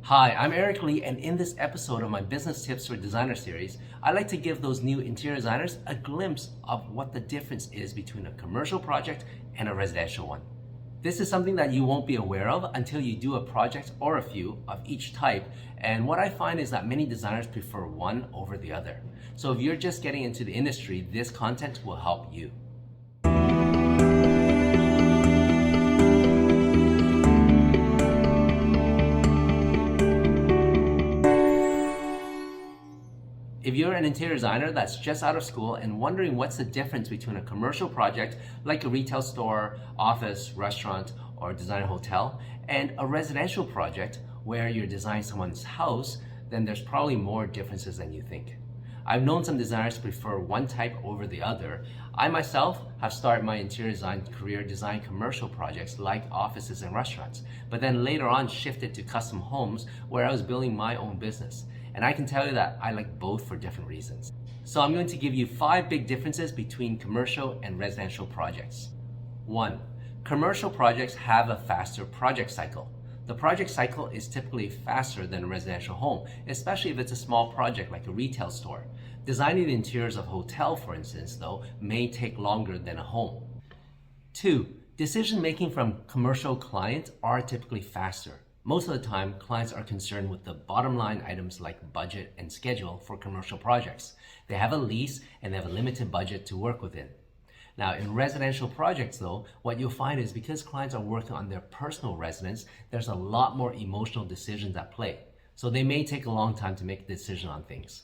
Hi, I'm Eric Lee, and in this episode of my Business Tips for Designer series, I like to give those new interior designers a glimpse of what the difference is between a commercial project and a residential one. This is something that you won't be aware of until you do a project or a few of each type, and what I find is that many designers prefer one over the other. So if you're just getting into the industry, this content will help you. If you're an interior designer that's just out of school and wondering what's the difference between a commercial project like a retail store, office, restaurant, or design a hotel, and a residential project where you're designing someone's house, then there's probably more differences than you think. I've known some designers prefer one type over the other. I myself have started my interior design career designing commercial projects like offices and restaurants, but then later on shifted to custom homes where I was building my own business. And I can tell you that I like both for different reasons. So I'm going to give you 5 big differences between commercial and residential projects. 1. Commercial projects have a faster project cycle. The project cycle is typically faster than a residential home, especially if it's a small project like a retail store. Designing the interiors of a hotel, for instance, though, may take longer than a home. 2. Decision-making from commercial clients are typically faster. Most of the time, clients are concerned with the bottom line items like budget and schedule for commercial projects. They have a lease and they have a limited budget to work within. Now, in residential projects though, what you'll find is because clients are working on their personal residence, there's a lot more emotional decisions at play. So they may take a long time to make a decision on things.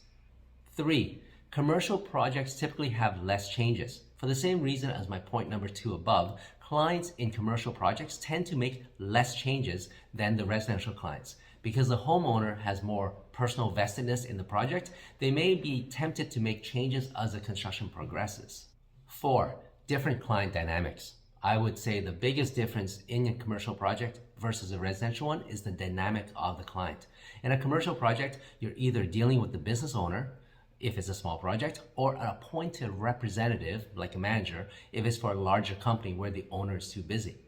3. Commercial projects typically have less changes. For the same reason as my point number 2 above, clients in commercial projects tend to make less changes than the residential clients. Because the homeowner has more personal vestedness in the project, they may be tempted to make changes as the construction progresses. 4. Different client dynamics. I would say the biggest difference in a commercial project versus a residential one is the dynamic of the client. In a commercial project, you're either dealing with the business owner, if it's a small project, or an appointed representative, like a manager, if it's for a larger company where the owner is too busy.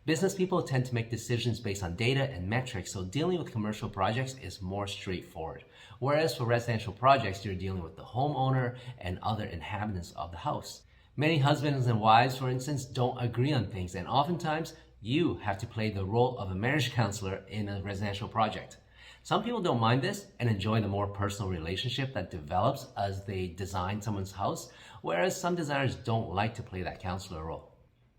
Business people tend to make decisions based on data and metrics, so dealing with commercial projects is more straightforward. Whereas for residential projects, you're dealing with the homeowner and other inhabitants of the house. Many husbands and wives, for instance, don't agree on things, and oftentimes you have to play the role of a marriage counselor in a residential project. Some people don't mind this and enjoy the more personal relationship that develops as they design someone's house, whereas some designers don't like to play that counselor role.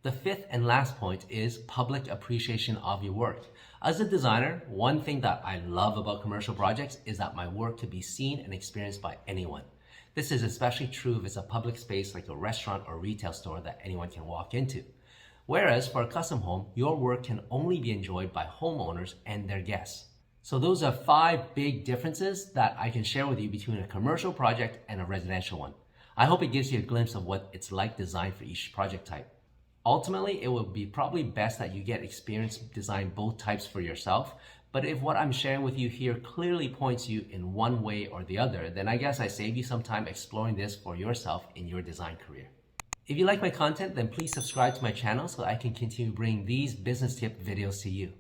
The 5th and last point is public appreciation of your work. As a designer, one thing that I love about commercial projects is that my work can be seen and experienced by anyone. This is especially true if it's a public space like a restaurant or retail store that anyone can walk into. Whereas for a custom home, your work can only be enjoyed by homeowners and their guests. So those are 5 big differences that I can share with you between a commercial project and a residential one. I hope it gives you a glimpse of what it's like design for each project type. Ultimately, it will be probably best that you get experience design both types for yourself. But if what I'm sharing with you here clearly points you in one way or the other, then I guess I save you some time exploring this for yourself in your design career. If you like my content, then please subscribe to my channel so I can continue bringing these business tip videos to you.